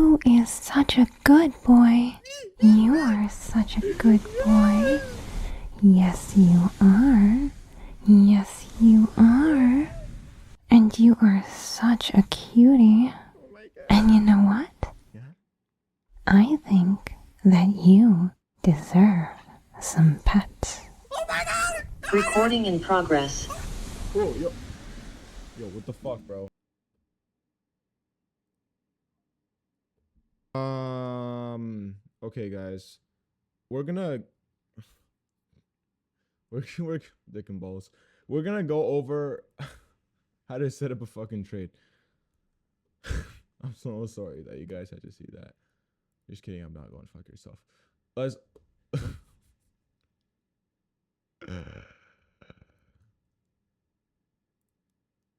Who is such a good boy? You are such a good boy. Yes, you are. Yes, you are. And you are such a cutie. Oh my god. And you know what? Yeah? I think that you deserve some pets. Oh my god! Recording in progress. Whoa, yo. Yo, what the fuck, bro? Okay, guys. We're gonna... We're dick and balls. We're gonna go over how to set up a fucking trade. I'm so sorry that you guys had to see that. Just kidding, I'm not going to fuck yourself. Let's...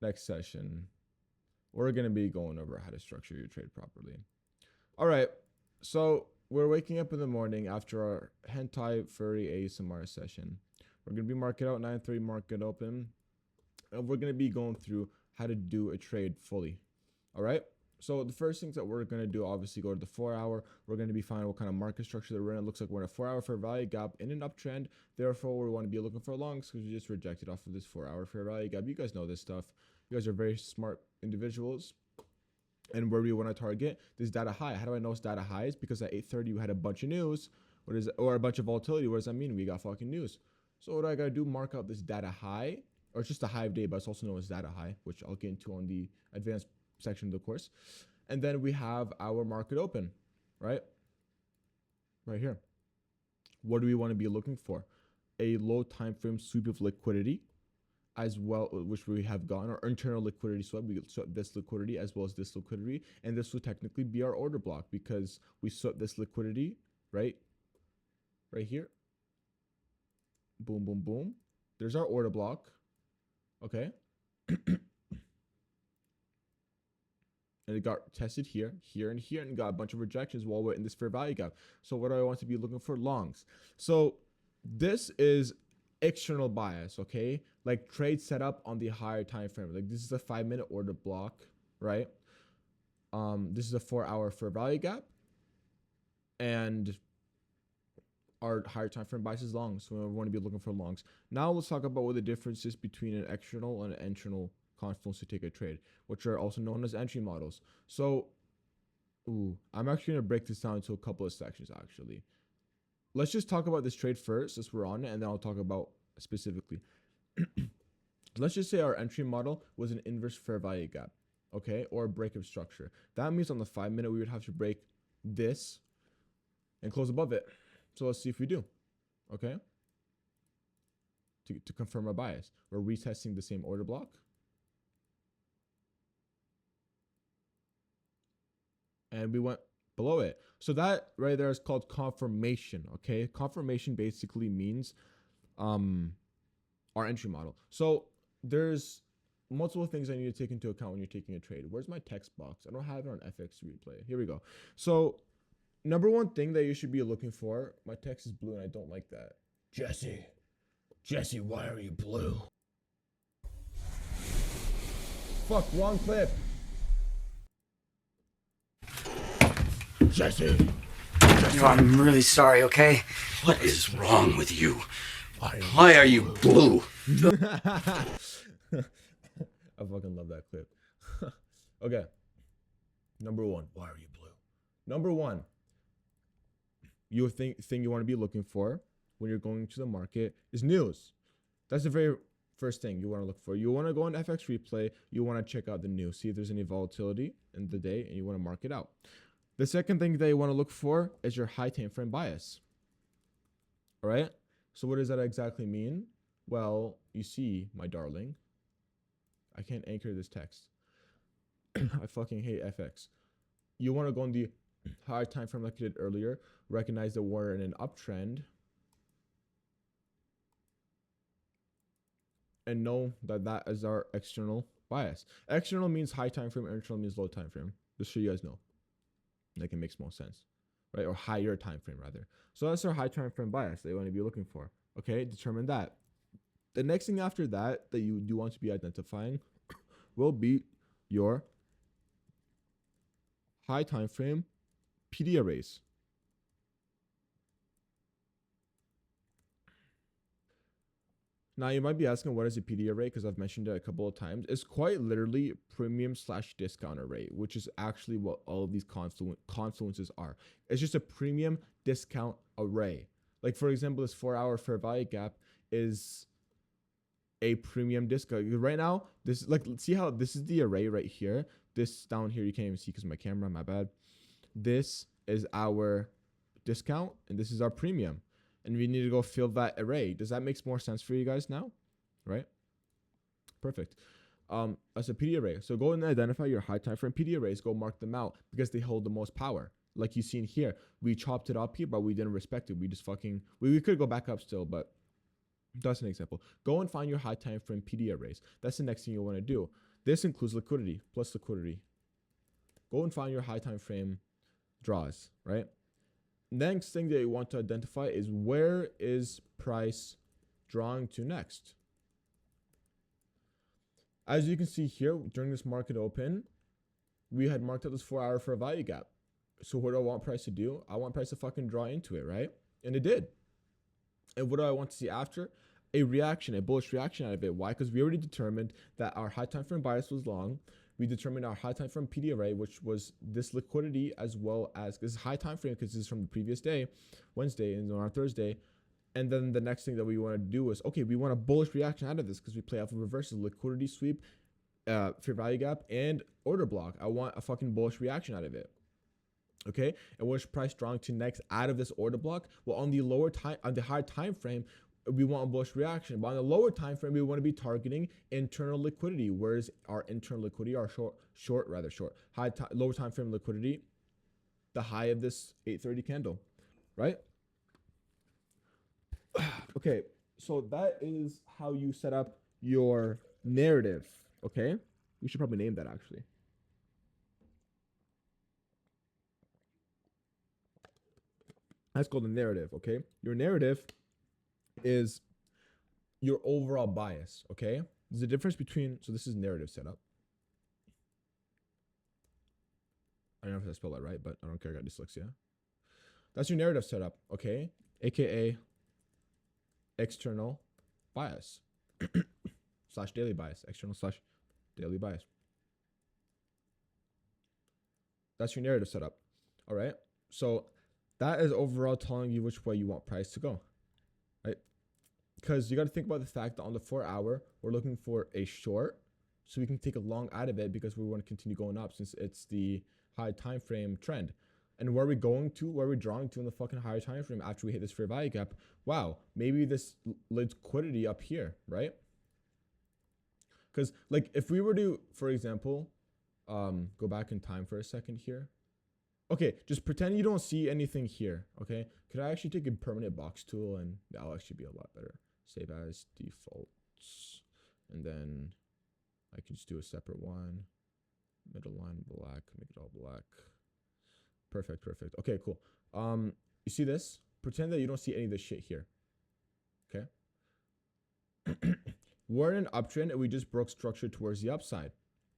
Next session, we're going to be going over how to structure your trade properly. All right, so we're waking up in the morning after our hentai furry ASMR session. We're going to be market out 9-3 market open, and we're going to be going through how to do a trade fully. All right, so the first things that we're going to do, obviously, go to the 4 hour. We're going to be finding what kind of market structure that we're in. It looks like we're in a 4 hour fair value gap in an uptrend. Therefore, we want to be looking for longs because we just rejected off of this 4 hour fair value gap. You guys know this stuff. You guys are very smart individuals. And where we want to target this data high. How do I know it's data high? Is because at 8:30 we had a bunch of news. What is it? Or a bunch of volatility. What does that mean? We got fucking news. So what do I gotta do? Mark out this data high, or it's just a high of day, but it's also known as data high, which I'll get into on the advanced section of the course. And then we have our market open, right? Right here. What do we want to be looking for? A low time frame sweep of liquidity, as well, which we have gotten our internal liquidity sweep. We swept this liquidity as well as this liquidity, and this will technically be our order block because we swept this liquidity right here. Boom, boom, boom. There's our order block. Okay. And it got tested here, here, and here, and got a bunch of rejections while we're in this fair value gap. So what do I want to be looking for? Longs. So this is external bias, okay? Like trade set up on the higher time frame. Like this is a 5-minute order block, right? This is a 4 hour fair value gap, and our higher time frame bias is long, so we want to be looking for longs. Now let's talk about what the difference is between an external and an internal confluence to take a trade, which are also known as entry models. So, I'm actually gonna break this down into a couple of sections. Actually, let's just talk about this trade first, since we're on it, and then I'll talk about specifically. Let's just say our entry model was an inverse fair value gap, okay, or a breakup structure. That means on the 5-minute we would have to break this and close above it. So let's see if we do, okay? To confirm our bias, we're retesting the same order block. And we went below it. So that right there is called confirmation, okay? Confirmation basically means our entry model. So there's multiple things I need to take into account when you're taking a trade. Where's my text box? I don't have it on FX replay. Here we go. So number one thing that you should be looking for, my text is blue and I don't like that. Jesse, why are you blue? Fuck, wrong clip. Jesse. Yo, I'm really sorry, okay? What is wrong with you? Why are you blue? I fucking love that clip. Okay. Number one, why are you blue? Number one, you thing you want to be looking for when you're going to the market is news. That's the very first thing you want to look for. You want to go on FX replay. You want to check out the news, see if there's any volatility in the day, and you want to mark it out. The second thing that you want to look for is your high time frame bias. All right. So what does that exactly mean? Well, you see, my darling, I can't anchor this text. I fucking hate FX. You want to go on the higher time frame like you did earlier. Recognize that we're in an uptrend, and know that that is our external bias. External means high time frame. Internal means low time frame. Just so you guys know. Like it makes more sense, right? Or higher time frame rather. So that's our high time frame bias that you want to be looking for. Okay, determine that. The next thing after that you do want to be identifying will be your high time frame PD arrays. Now you might be asking, what is a PD array? Because I've mentioned it a couple of times. It's quite literally premium / discount array, which is actually what all of these confluences are. It's just a premium discount array. Like for example, this 4-hour fair value gap is a premium discount. Right now, this, like, see how this is the array right here. This down here you can't even see because of my camera, my bad. This is our discount and this is our premium. And we need to go fill that array. Does that make more sense for you guys now? Right? Perfect. As a PD array. So go and identify your high time frame PD arrays. Go mark them out because they hold the most power. Like you seen here, we chopped it up here, but we didn't respect it. We just fucking, we could go back up still, but that's an example. Go and find your high time frame PD arrays. That's the next thing you want to do. This includes liquidity plus liquidity. Go and find your high time frame draws, right? Next thing that you want to identify is where is price drawing to next. As you can see here, during this market open, we had marked out this 4-hour fair value gap. So what do I want price to do? I want price to fucking draw into it, right? And it did. And what do I want to see after? A reaction, a bullish reaction out of it. Why? Because we already determined that our high time frame bias was long. We determined our high time frame PD array, which was this liquidity, as well as this is high time frame because this is from the previous day, Wednesday, and on our Thursday. And then the next thing that we want to do is, okay, we want a bullish reaction out of this because we play off of reverses, liquidity sweep, fair value gap, and order block. I want a fucking bullish reaction out of it. Okay, and where's price drawing to next out of this order block? Well, on the lower time, on the higher time frame, we want a bullish reaction. But on the lower time frame, we want to be targeting internal liquidity. Where's our internal liquidity? Our lower time frame liquidity, the high of this 830 candle, right? Okay, so that is how you set up your narrative. Okay, we should probably name that actually. That's called a narrative. Okay, your narrative is your overall bias. Okay, there's a difference between, so this is narrative setup. I don't know if I spelled that right, but I don't care. I got dyslexia. That's your narrative setup. Okay, aka external bias / daily bias, external / daily bias. That's your narrative setup. All right, so that is overall telling you which way you want price to go, right? Because you got to think about the fact that on the 4-hour, we're looking for a short, so we can take a long out of it because we want to continue going up since it's the high time frame trend. And where are we going to? Where are we drawing to in the fucking higher time frame after we hit this fair value gap? Wow, maybe this liquidity up here, right? Because like if we were to, for example, go back in time for a second here. Okay, just pretend you don't see anything here, okay? Could I actually take a permanent box tool and that'll actually be a lot better. Save as defaults. And then I can just do a separate one. Middle line black, make it all black. Perfect, perfect. Okay, cool. You see this? Pretend that you don't see any of this shit here. Okay? We're in an uptrend and we just broke structure towards the upside.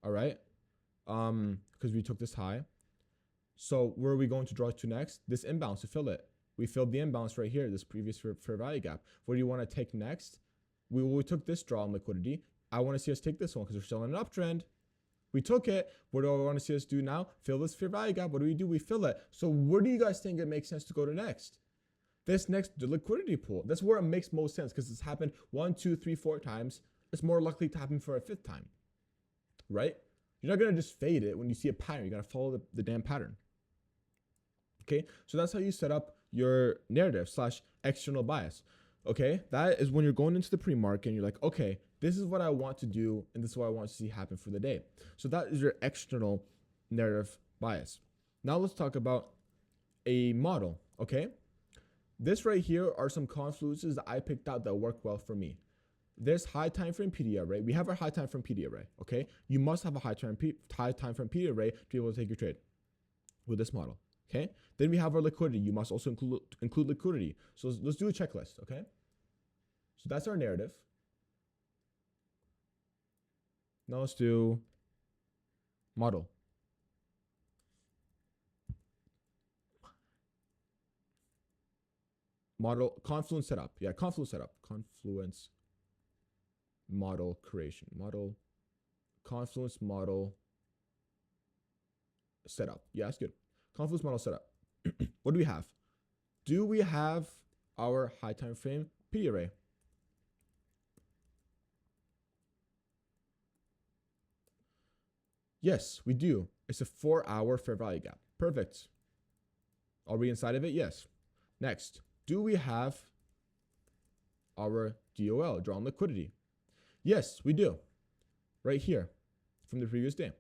All right? Because we took this high. So where are we going to draw to next? This imbalance to fill it. We filled the imbalance right here, this previous fair value gap. What do you want to take next? We took this draw on liquidity. I want to see us take this one because we're still in an uptrend. We took it. What do I want to see us do now? Fill this fair value gap. What do? We fill it. So where do you guys think it makes sense to go to next? This next, the liquidity pool. That's where it makes most sense because it's happened 1, 2, 3, 4 times. It's more likely to happen for a 5th time, right? You're not going to just fade it when you see a pattern. You got to follow the damn pattern. Okay, so that's how you set up your narrative / external bias. Okay, that is when you're going into the pre-market and you're like, okay, this is what I want to do and this is what I want to see happen for the day. So that is your external narrative bias. Now let's talk about a model, okay? This right here are some confluences that I picked out that work well for me. This high time frame PD array, we have our high time frame PD array, okay? You must have a high time frame PD array to be able to take your trade with this model. Okay, then we have our liquidity. You must also include liquidity. So let's do a checklist, okay? So that's our narrative. Now let's do model. model confluence setup. Yeah, confluence setup. Confluence model creation. Model confluence model setup. Yeah, that's good. Confluence model setup. What do we have? Do we have our high time frame PD array? Yes, we do. It's a 4-hour fair value gap. Perfect. Are we inside of it? Yes. Next, do we have our DOL, drawn liquidity? Yes, we do. Right here from the previous day.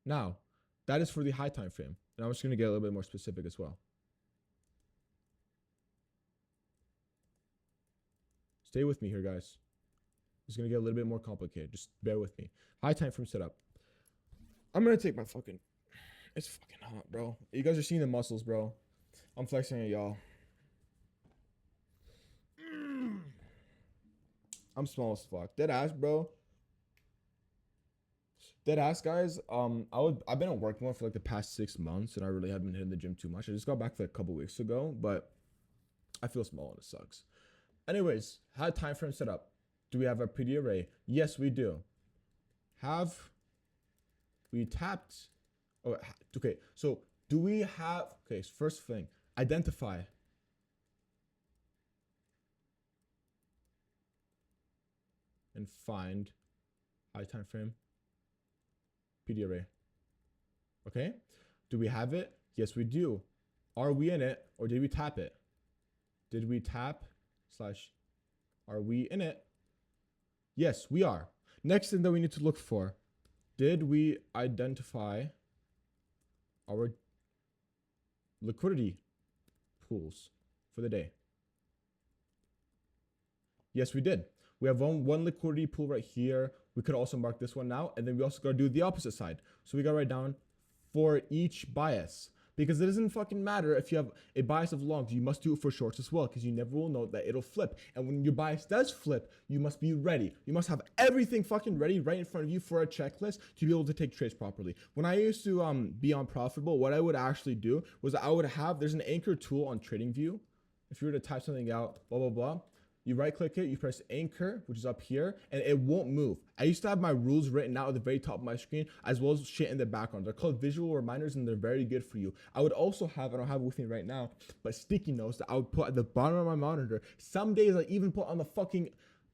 Now, that is for the high time frame. And I'm just going to get a little bit more specific as well. Stay with me here, guys. It's going to get a little bit more complicated. Just bear with me. High time frame setup. I'm going to take my fucking... It's fucking hot, bro. You guys are seeing the muscles, bro. I'm flexing at y'all. I'm small as fuck. Dead ass, bro. Dead ass, guys. I've been at work more for like the past 6 months, and I really haven't been hitting the gym too much. I just got back like a couple weeks ago, but I feel small and it sucks. Anyways, high time frame setup. Do we have a PD array? Yes, we do. Have we tapped? Oh, okay. So do we have? Okay. First thing, identify. And find high time frame PD array. Okay. Do we have it? Yes, we do. Are we in it, or did we tap it? Did we tap / are we in it? Yes, we are. Next thing that we need to look for, did we identify our liquidity pools for the day? Yes, we did. We have one liquidity pool right here. We could also mark this one now, and then we also got to do the opposite side. So we got to write down for each bias, because it doesn't fucking matter if you have a bias of longs. You must do it for shorts as well, because you never will know that it'll flip. And when your bias does flip, you must be ready. You must have everything fucking ready right in front of you for a checklist to be able to take trades properly. When I used to be on Profitable, what I would actually do was I would have, there's an anchor tool on TradingView. If you were to type something out, blah, blah, blah, you right click it, you press anchor, which is up here, and it won't move. I used to have my rules written out at the very top of my screen, as well as shit in the background. They're called visual reminders, and they're very good for you. I would also have, I don't have it with me right now, but sticky notes that I would put at the bottom of my monitor. Some days I even put on the fucking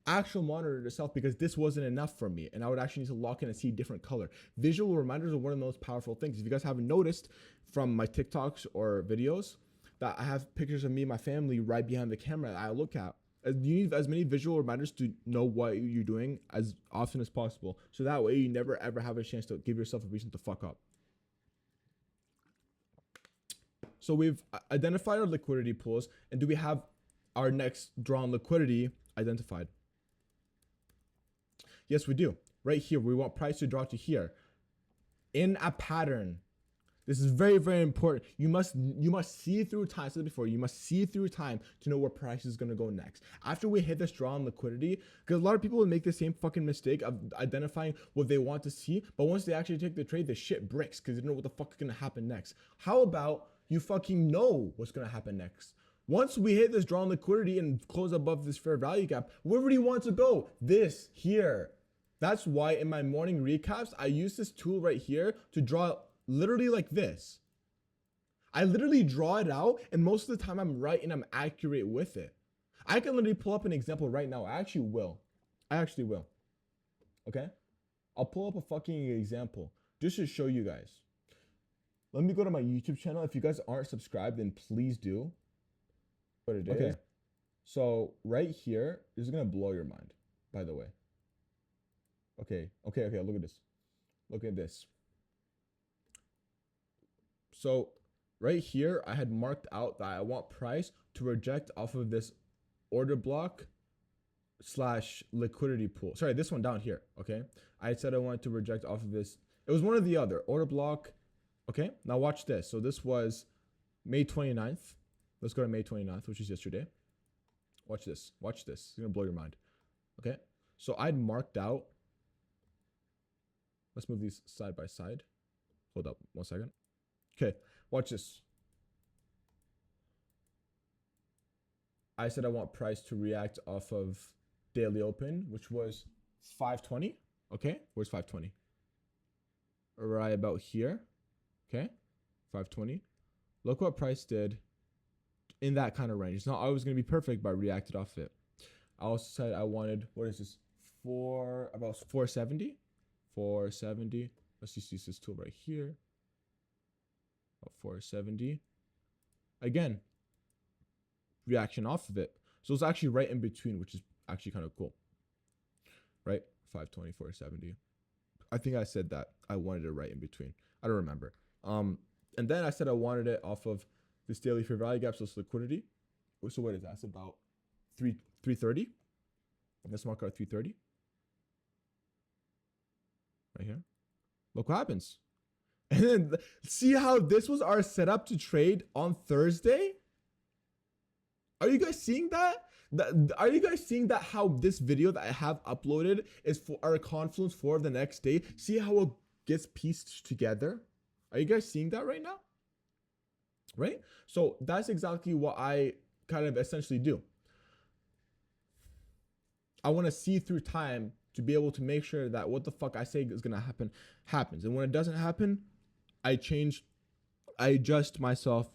actual monitor itself, because this wasn't enough for me, and I would actually need to lock in and see a different color. Visual reminders are one of the most powerful things. If you guys haven't noticed from my TikToks or videos, that I have pictures of me and my family right behind the camera that I look at. You need as many visual reminders to know what you're doing as often as possible. So that way you never ever have a chance to give yourself a reason to fuck up. So we've identified our liquidity pools, and do we have our next drawn liquidity identified? Yes, we do. Right here, we want price to draw to here in a pattern. This is very, very important. You must see through time. I said it before. You must see through time to know where price is going to go next. After we hit this draw on liquidity, because a lot of people would make the same fucking mistake of identifying what they want to see, but once they actually take the trade, the shit bricks because they don't know what the fuck is going to happen next. How about you fucking know what's going to happen next? Once we hit this draw on liquidity and close above this fair value gap, where do you want to go? This here. That's why in my morning recaps, I use this tool right here to draw literally like this. I literally draw it out, and most of the time I'm right and I'm accurate with it. I can literally pull up an example right now. I actually will. Okay? I'll pull up a fucking example just to show you guys. Let me go to my YouTube channel. If you guys aren't subscribed, then please do. What it is. Okay. So right here, this is gonna blow your mind, by the way. Okay, look at this. Look at this. So right here, I had marked out that I want price to reject off of this order block / liquidity pool. Sorry, this one down here, okay? I said I wanted to reject off of this. It was one or the other, order block. Okay, now watch this. So this was May 29th. Let's go to May 29th, which is yesterday. Watch this. It's gonna blow your mind. Okay, so I'd marked out. Let's move these side by side. Hold up 1 second. Okay, watch this. I said I want price to react off of daily open, which was 520. Okay, where's 520? Right about here. Okay, 520. Look what price did in that kind of range. It's not always going to be perfect, but I reacted off it. I also said I wanted, what is this? About 470. 470. Let's just use this tool right here. About 470. Again, reaction off of it. So it's actually right in between, which is actually kind of cool. Right? 520, 470. I think I said that I wanted it right in between. I don't remember. And then I said I wanted it off of this daily fair value gap, so it's liquidity. So what is that? It's about 330. Let's mark out 330. Right here. Look what happens. And then see how this was our setup to trade on Thursday? Are you guys seeing that? Are you guys seeing that how this video that I have uploaded is for our confluence for the next day? See how it gets pieced together? Are you guys seeing that right now? Right? So that's exactly what I kind of essentially do. I want to see through time to be able to make sure that what the fuck I say is going to happen happens. And when it doesn't happen, I adjust myself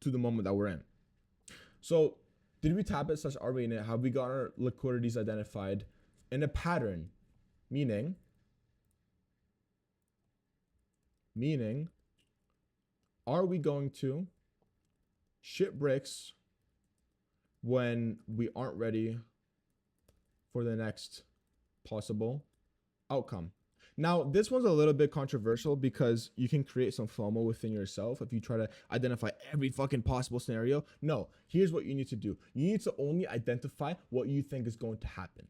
to the moment that we're in. So did we tap it / are we in it? Have we got our liquidities identified in a pattern? Meaning, are we going to shit bricks when we aren't ready for the next possible outcome? Now, this one's a little bit controversial because you can create some FOMO within yourself if you try to identify every fucking possible scenario. No, here's what you need to do. You need to only identify what you think is going to happen.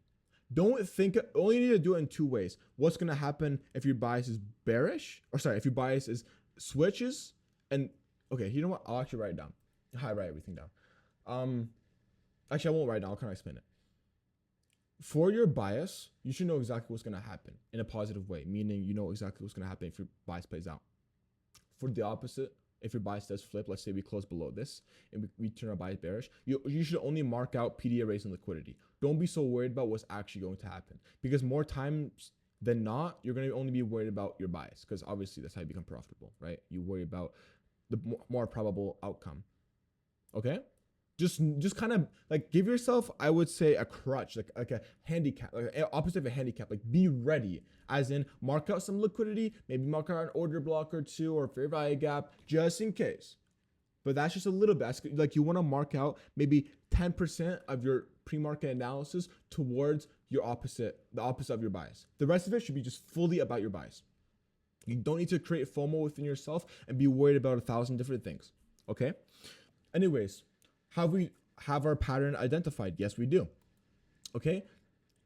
Don't think, only need to do it in 2 ways. What's going to happen if your bias is bearish, or sorry, if your bias is switches, and okay, you know what? I'll actually write it down. I write everything down. Actually, I won't write it down. I'll kind of explain it. For your bias, you should know exactly what's going to happen in a positive way, meaning you know exactly what's going to happen if your bias plays out. For the opposite, if your bias does flip, let's say we close below this and we turn our bias bearish, you should only mark out PD arrays and liquidity. Don't be so worried about what's actually going to happen, because more times than not, you're going to only be worried about your bias, because obviously that's how you become profitable, right? You worry about the more probable outcome. Okay? Just kind of like give yourself, I would say, a crutch, like a handicap, like opposite of a handicap. Like be ready, as in mark out some liquidity, maybe mark out an order block or 2 or fair value gap just in case. But that's just a little bit. Like you want to mark out maybe 10% of your pre-market analysis towards the opposite of your bias. The rest of it should be just fully about your bias. You don't need to create FOMO within yourself and be worried about 1,000 different things. Okay. Anyways. Have we have our pattern identified? Yes, we do. Okay.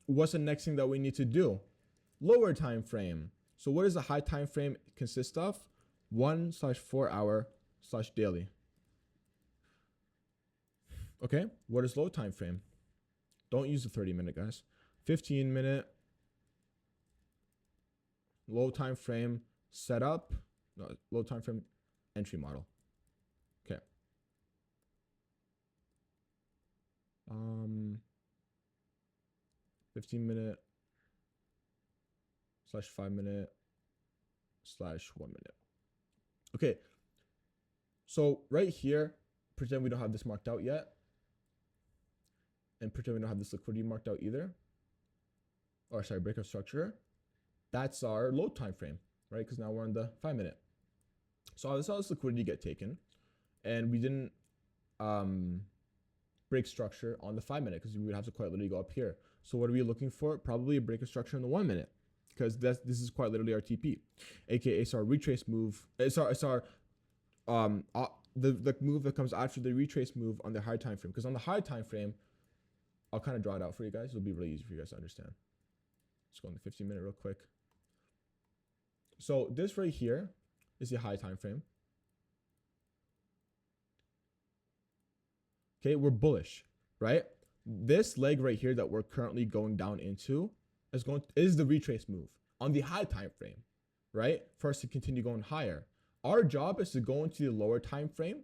What's the next thing that we need to do? Lower time frame. So what does the high time frame consist of? 1/4 hour / daily. Okay. What is low time frame? Don't use the 30-minute, guys. 15-minute low time frame setup. No, low time frame entry model. 15-minute / 5-minute / 1 minute. Okay. So right here, pretend we don't have this marked out yet. And pretend we don't have this liquidity marked out either. Or sorry, breakout structure. That's our low time frame, right? Because now we're on the 5-minute. So I saw this liquidity get taken, and we didn't break structure on the 5-minute because we would have to quite literally go up here. So what are we looking for? Probably a break of structure in the 1 minute, because this is quite literally our TP, aka it's our retrace move. It's our the move that comes after the retrace move on the high time frame. Because on the high time frame, I'll kind of draw it out for you guys. It'll be really easy for you guys to understand. Let's go on the 15-minute real quick. So this right here is the high time frame. Okay, we're bullish, right? This leg right here that we're currently going down into is the retrace move on the high time frame. right? For us to continue going higher. Our job is to go into the lower time frame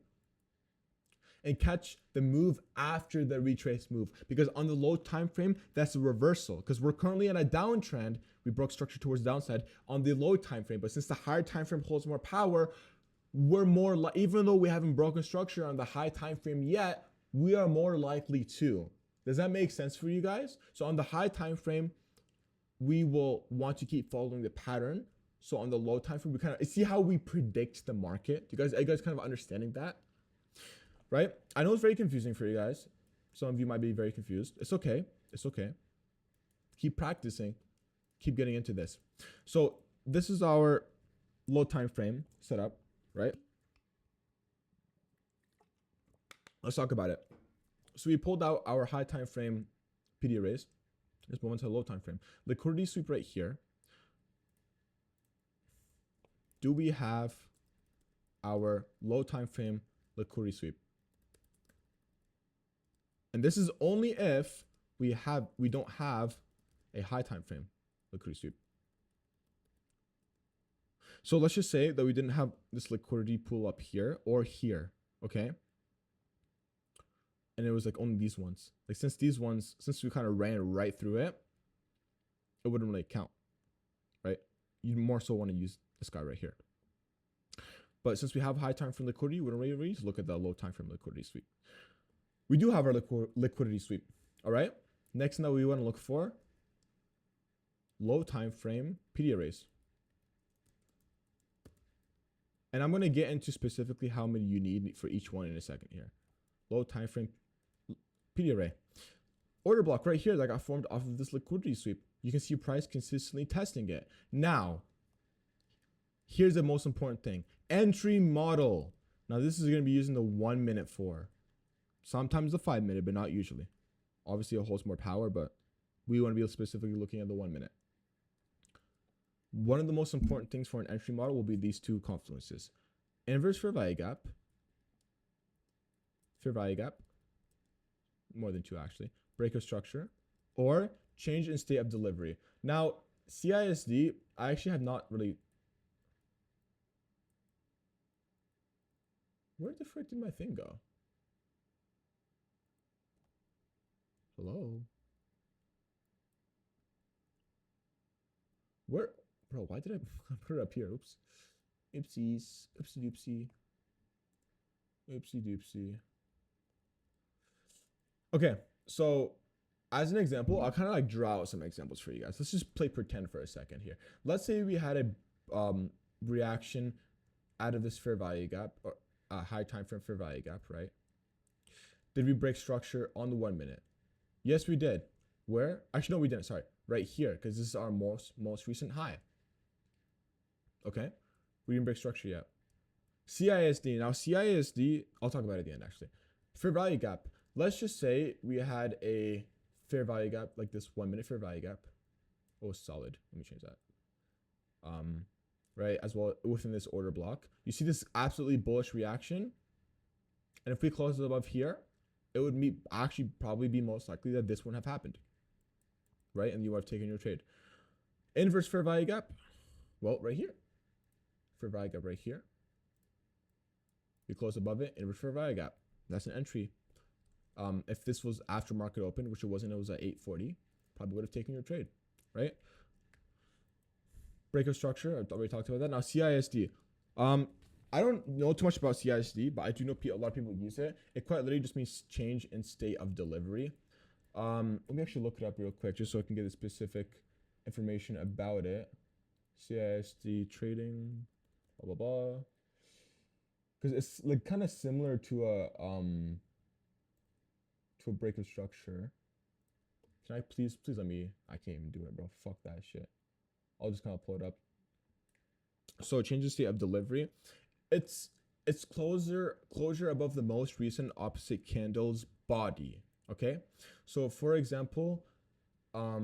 and catch the move after the retrace move, because on the low time frame, that's a reversal, because we're currently in a downtrend. We broke structure towards the downside on the low time frame, but since the higher time frame holds more power, we're more even though we haven't broken structure on the high time frame yet, we are more likely to. Does that make sense for you guys? So on the high time frame, we will want to keep following the pattern. So on the low time frame, we kind of see how we predict the market. Are you guys kind of understanding that? Right? I know it's very confusing for you guys. Some of you might be very confused. It's okay. It's okay. Keep practicing. Keep getting into this. So this is our low time frame setup, right? Let's talk about it. So we pulled out our high time frame PD arrays. Let's move on to the low time frame. Liquidity sweep right here. Do we have our low time frame liquidity sweep? And this is only if we don't have a high time frame liquidity sweep. So let's just say that we didn't have this liquidity pool up here or here, okay? And it was like only these ones. Like since we kind of ran right through it, it wouldn't really count, right? You more so want to use this guy right here. But since we have high time frame liquidity, we don't really just look at the low time frame liquidity sweep. We do have our liquidity sweep, all right? Next thing that we want to look for, low time frame PD arrays. And I'm going to get into specifically how many you need for each one in a second here. Low time frame PD array. Order block right here that got formed off of this liquidity sweep. You can see price consistently testing it. Now, here's the most important thing. Entry model. Now, this is going to be using the 1 minute for. Sometimes the 5 minute, but not usually. Obviously, it holds more power, but we want to be specifically looking at the 1 minute. One of the most important things for an entry model will be these two confluences. Inverse fair value gap. Fair value gap. More than two, actually. Break of structure. Or change in state of delivery. Now, CISD, I actually have not really... Where the frick did my thing go? Hello? Where? Bro, why did I put it up here? Oops. Oopsies. Oopsie doopsie. Oopsie doopsie. Okay, so as an example, I'll kind of like draw out some examples for you guys. Let's just play pretend for a second here. Let's say we had a reaction out of this fair value gap, or a high time frame fair value gap, right? Did we break structure on the 1 minute? Yes, we did. Where? Actually, no, we didn't. Sorry, right here, because this is our most recent high. Okay, we didn't break structure yet. CISD. Now, CISD, I'll talk about it at the end, actually. Fair value gap. Let's just say we had a fair value gap, like this 1 minute fair value gap. Oh, solid. Let me change that. Right, as well within this order block. You see this absolutely bullish reaction. And if we close it above here, it would actually probably be most likely that this wouldn't have happened. Right, and you would have taken your trade. Inverse fair value gap. Well, right here. Fair value gap right here. We close above it, inverse fair value gap. That's an entry. If this was after market open, which it wasn't, it was at 840, probably would have taken your trade, right? Break of structure, I've already talked about that. Now CISD. I don't know too much about CISD, but I do know a lot of people use it. It quite literally just means change in state of delivery. Let me actually look it up real quick just so I can get the specific information about it. CISD trading, blah, blah, blah. Because it's like kind of similar to a break of structure. Can I please let me, I can't even do it, bro. Fuck that shit. I'll just kind of pull it up. So change the state of delivery. It's closure above the most recent opposite candle's body. Okay. So for example, I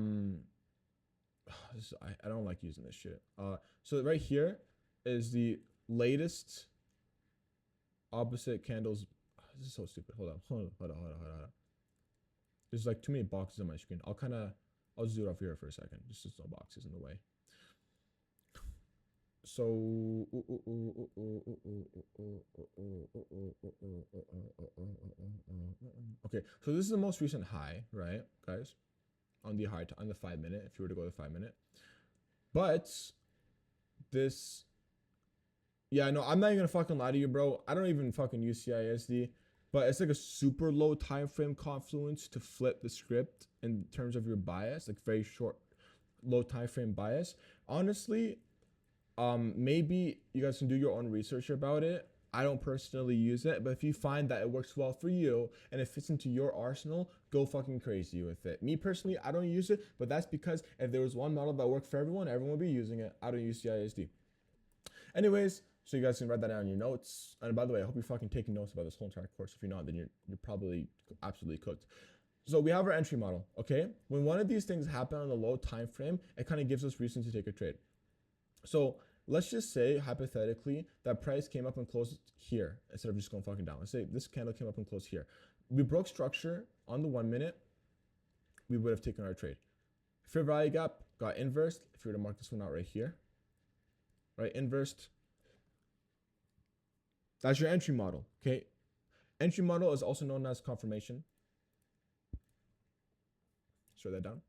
don't like using this shit. So right here is the latest opposite candles. This is so stupid. Hold on. There's like too many boxes on my screen. I'll zoom off here for a second. Just no boxes in the way. So okay, so this is the most recent high, right, guys? On the 5 minute, if you were to go to 5 minute. But this, yeah, no, I'm not even gonna fucking lie to you, bro. I don't even fucking use CISD, but it's like a super low time frame confluence to flip the script in terms of your bias, like very short, low time frame bias. Honestly, maybe you guys can do your own research about it. I don't personally use it, but if you find that it works well for you and it fits into your arsenal, go fucking crazy with it. Me personally, I don't use it, but that's because if there was one model that worked for everyone, everyone would be using it. I don't use CISD. Anyways, so you guys can write that down in your notes. And by the way, I hope you're fucking taking notes about this whole entire course. If you're not, then you're probably absolutely cooked. So we have our entry model, okay? When one of these things happen on the low time frame, it kind of gives us reason to take a trade. So let's just say, hypothetically, that price came up and closed here instead of just going fucking down. Let's say this candle came up and closed here. We broke structure on the 1 minute, we would have taken our trade. Fair value gap got inversed. If you were to mark this one out right here, right, inversed. That's your entry model, okay? Entry model is also known as confirmation. Let's write that down.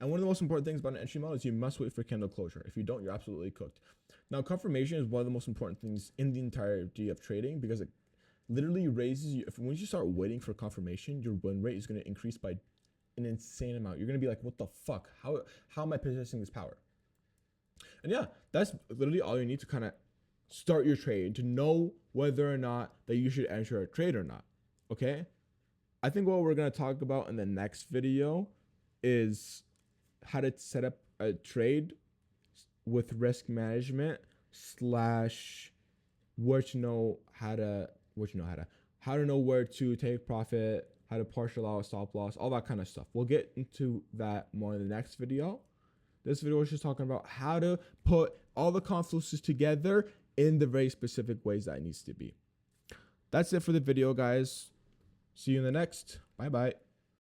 And one of the most important things about an entry model is you must wait for candle closure. If you don't, you're absolutely cooked. Now, confirmation is one of the most important things in the entirety of trading because it literally raises you. Once you start waiting for confirmation, your win rate is going to increase by an insane amount. You're going to be like, what the fuck? How am I possessing this power? And yeah, that's literally all you need to kind of start your trade, to know whether or not that you should enter a trade or not. Okay? I think what we're going to talk about in the next video is how to set up a trade with risk management / where to know how to know where to take profit, how to partial out, stop loss, all that kind of stuff. We'll get into that more in the next video. This video is just talking about how to put all the confluences together in the very specific ways that it needs to be. That's it for the video, guys. See you in the next. Bye bye.